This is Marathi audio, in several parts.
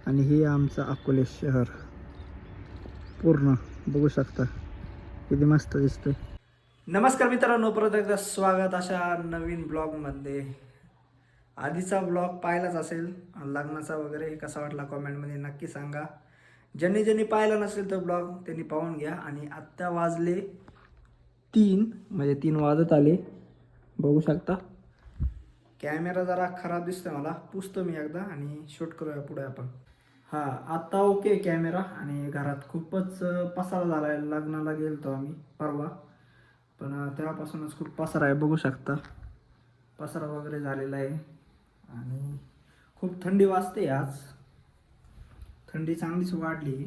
आणि हे आमचं अकोले शहर पूर्ण बघू शकता किती मस्त दिसतंय. नमस्कार मित्रांनो, परत एकदा स्वागत अशा नवीन ब्लॉगमध्ये. आधीचा ब्लॉग पाहिलाच असेल लग्नाचा वगैरे, कसा वाटला कॉमेंटमध्ये नक्की सांगा. ज्यांनी पाहिला नसेल तर ब्लॉग त्यांनी पाहून घ्या. आणि आत्ता वाजले 3 म्हणजे 3 वाजत आले बघू शकता. कॅमेरा जरा खराब दिसतोय, मला पुसतो मी एकदा आणि शूट करूया पुढे आपण. हां, आत्ता ओके कॅमेरा. आणि घरात खूपच पसारा झाला आहे. लग्नाला गेलतो आम्ही परवा, पण तेव्हापासूनच खूप पसारा आहे बघू शकता. पसारा वगैरे झालेला आहे आणि खूप थंडी वाजते. आज थंडी चांगलीच वाढली.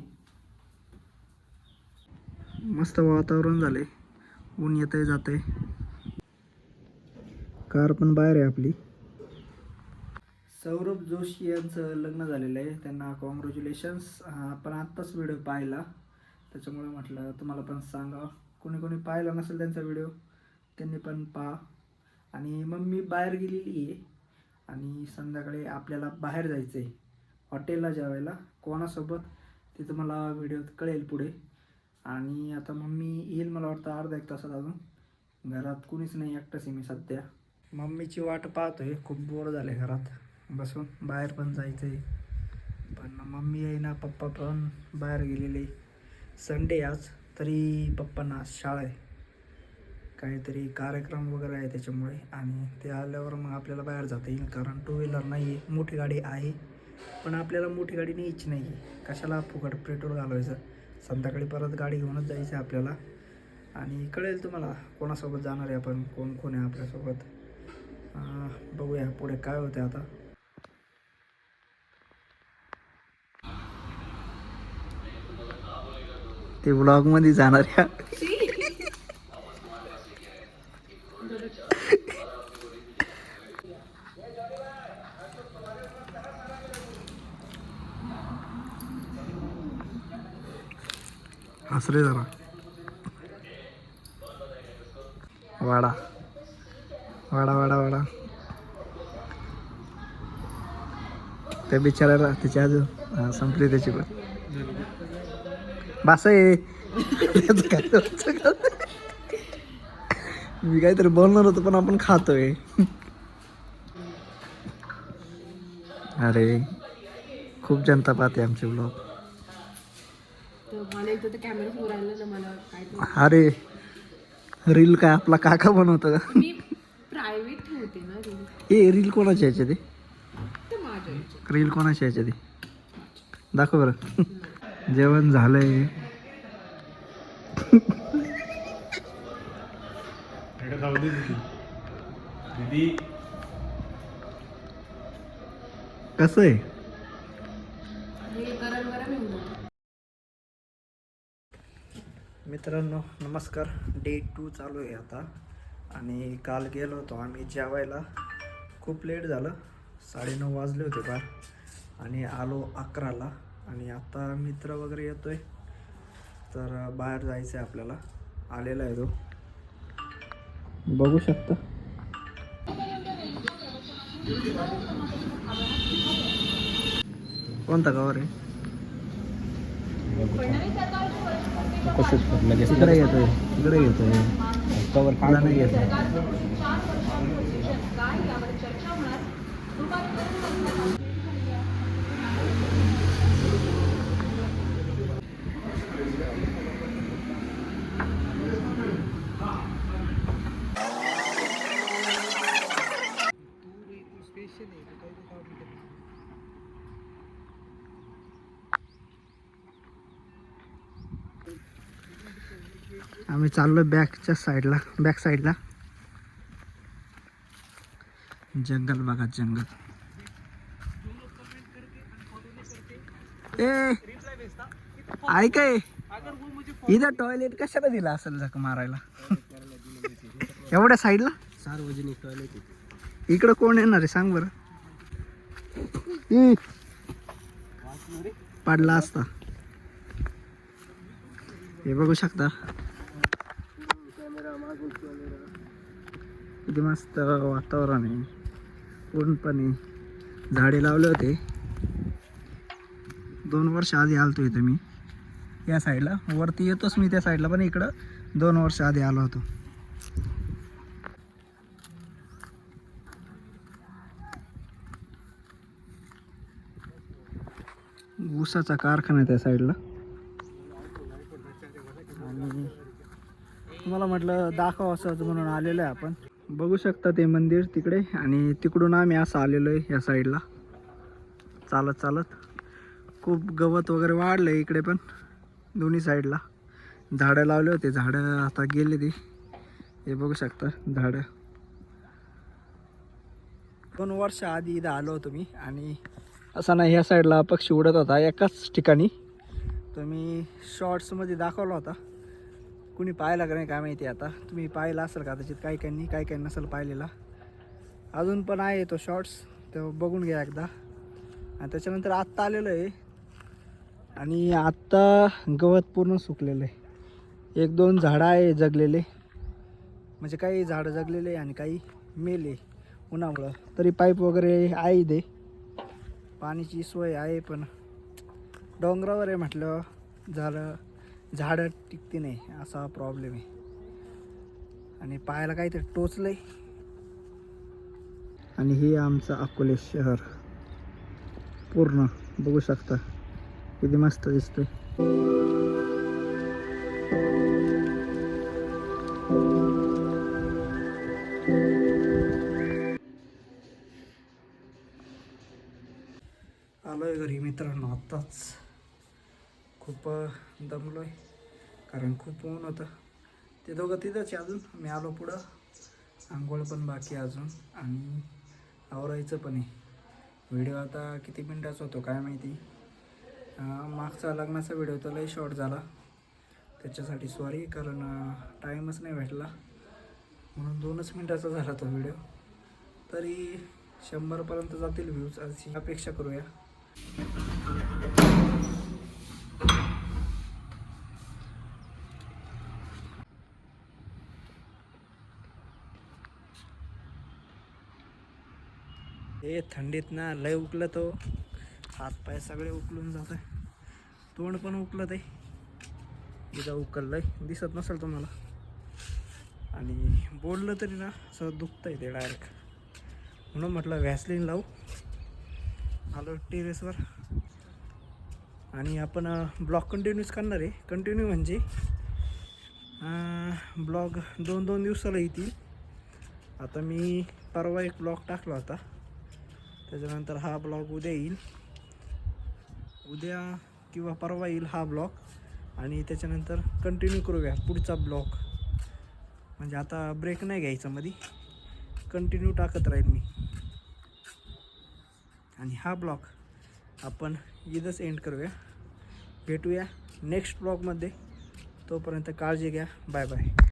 मस्त वातावरण झाले, ऊन येतंय जातंय. कार पण बाहेर आहे आपली. सौरभ जोशी यांचं लग्न झालेलं आहे, त्यांना कॉंग्रॅच्युलेशन्स. आपण आत्ताच व्हिडिओ पाहिला त्याच्यामुळे म्हटलं तुम्हाला पण सांगा. कोणी पाहिला नसेल त्यांचा व्हिडिओ त्यांनी पण पहा. आणि मम्मी बाहेर गेलेली आहे आणि संध्याकाळी आपल्याला बाहेर जायचं आहे हॉटेलला जेवायला. कोणासोबत ते तुम्हाला व्हिडिओत कळेल पुढे. आणि आता मम्मी येईल मला वाटतं अर्धा एक तासात. अजून घरात कुणीच नाही, एकटाच आहे मी सध्या. मम्मीची वाट पाहतोय, खूप बोर झाले घरात बसून. बाहेर पण जायचं आहे पण मम्मी आहे ना, पप्पा पण बाहेर गेलेले. संडे आज, तरी पप्पांना शाळा आहे, काहीतरी कार्यक्रम वगैरे आहे त्याच्यामुळे. आणि ते आल्यावर मग आपल्याला बाहेर जाता येईल, कारण 2 व्हीलर नाही आहे, मोठी गाडी आहे. पण आपल्याला मोठी गाडी न्यायची नाही आहे, कशाला फुकट पेट्रोल घालवायचं. संध्याकाळी परत गाडी घेऊनच जायचं आहे आपल्याला. आणि कळेल तुम्हाला कोणासोबत जाणार आहे आपण, कोण आहे आपल्यासोबत. बघूया पुढे काय होते आता. ते व्लॉग मध्ये जाणार आहे. हसरे जरा. वाडा वाडा वाडा वाडा. त्या बिचारायला त्याची अजून संपली त्याची पण. बस आहे. मी काहीतरी बोलणार होतो पण आपण खातोय. अरे खूप जनता पाहते आमचे ब्लॉग. अरे रील काय आपला काका बनवतो का? प्रायव्हेट ठेवते ना रील. ए रील कोणाची यायची ते? रील कोणाची यायची ते दाखव बरं. जेवण झालंय. कसं आहे? मित्रांनो नमस्कार. डे 2 चालू आहे आता. आणि काल गेलो होतो आम्ही जेवायला, खूप लेट झालं, 9:30 वाजले होते का. आणि आलो 11ला. आणि आता मित्र वगैरे येतोय, तर बाहेर जायचं आहे आपल्याला. आलेला आहे तो, बघू शकता. कोणता कवर आहे? इकडे येतोय, इकडे येतोय कवर. खाला नाही येतोय. आम्ही चाललो बॅक साईडला. जंगल बघा, जंगल. ए ऐक, इथं टॉयलेट कशाला दिला असेल झक मारायला? एवढ्या साईडला सार्वजनिक टॉयलेट. इकडं कोण येणार आहे सांग बरं? पडला असता. हे बघू शकता किती मस्त वातावरण आहे. ऊन पण आहे, झाडे लावले होते 2 वर्ष आधी आलतो इथं मी या साईडला. वरती येतोच मी त्या साईडला, पण इकडं 2 वर्ष आधी आलो होतो. ऊसाचा कारखाना आहे त्या साईडला. आणि तुम्हाला म्हटलं दाखव असं म्हणून आलेलं आहे आपण. बघू शकता ते मंदिर तिकडे, आणि तिकडून आम्ही असं आलेलो आहे या साईडला चालत चालत. खूप गवत वगैरे वाढलं आहे इकडे पण दोन्ही साईडला. झाडं लावले होते, झाडं आता गेले ते. हे बघू शकता झाडं. 2 वर्ष आधी इथं आलो होतो मी, आणि असा ना ह्या साईडला पक्षी उडत होता एकाच ठिकाणी. तो मी शॉर्ट्समध्ये दाखवला होता. कुणी पाहिला का नाही काय माहिती. आता तुम्ही पाहिला असेल कदाचित, काही काही नसेल पाहिलेला. अजून पण आहे तो शॉर्ट्स, तो बघून घ्या एकदा. आणि त्याच्यानंतर आत्ता आलेलं आहे, आणि आत्ता गवत पूर्ण सुकलेलं आहे. 1-2 झाडं आहे जगलेले, म्हणजे काही झाडं जगलेले आणि काही मेले उन्हामुळं. तरी पाईप वगैरे आहे इथे, पाण्याची सोय आहे. पण डोंगरावर आहे म्हटलं झाडं टिकते नाही, असा प्रॉब्लेम आहे. आणि पायाला काहीतरी टोचलंय. आणि हे आमचं अकोले शहर पूर्ण बघू शकता किती मस्त दिसतंय. आलोय घरी मित्रांनो आत्ताच. खूप दमलोय कारण खूप ऊन होतं. ते दोघं तिथंच आहे अजून. मी आलो पुढं. आंघोळ पण बाकी अजून, आणि आवरायचं पण आहे. व्हिडिओ आता किती मिनिटाचा होतो काय माहिती. मागचा लग्नाचा व्हिडिओ तर लई शॉर्ट झाला, त्याच्यासाठी सॉरी. कारण टाईमच नाही भेटला, म्हणून 2च मिनिटाचा झाला तो व्हिडिओ. तरी 100पर्यंत जातील व्ह्यूज अशी अपेक्षा करूया. हे थंडीत ना लय उकलं, तो हातपाय सगळे उकलून जात आहे. तोंड पण उकलं ते इथं उकललंय, दिसत नसेल तुम्हाला. आणि बोललं तरी ना असं दुखतंय ते डायरेक्ट. म्हणून म्हटलं व्हॅसलीन लावू. आलो टेरेसवर, आणि आपण ब्लॉग कंटिन्यूच करणार आहे. कंटिन्यू म्हणजे ब्लॉग 2-2 दिवसाला येतील. आता मी परवा एक ब्लॉग टाकला होता, त्याच्यानंतर हा ब्लॉग उद्या येईल. उद्या किंवा परवा येईल हा ब्लॉग, आणि त्याच्यानंतर कंटिन्यू करूया पुढचा ब्लॉग. म्हणजे आता ब्रेक नाही घ्यायचा मध्ये, कंटिन्यू टाकत राहील मी. आणि हा ब्लॉग आपण इथंच एंड करूया. भेटूया नेक्स्ट ब्लॉगमध्ये. तोपर्यंत काळजी घ्या. Bye bye.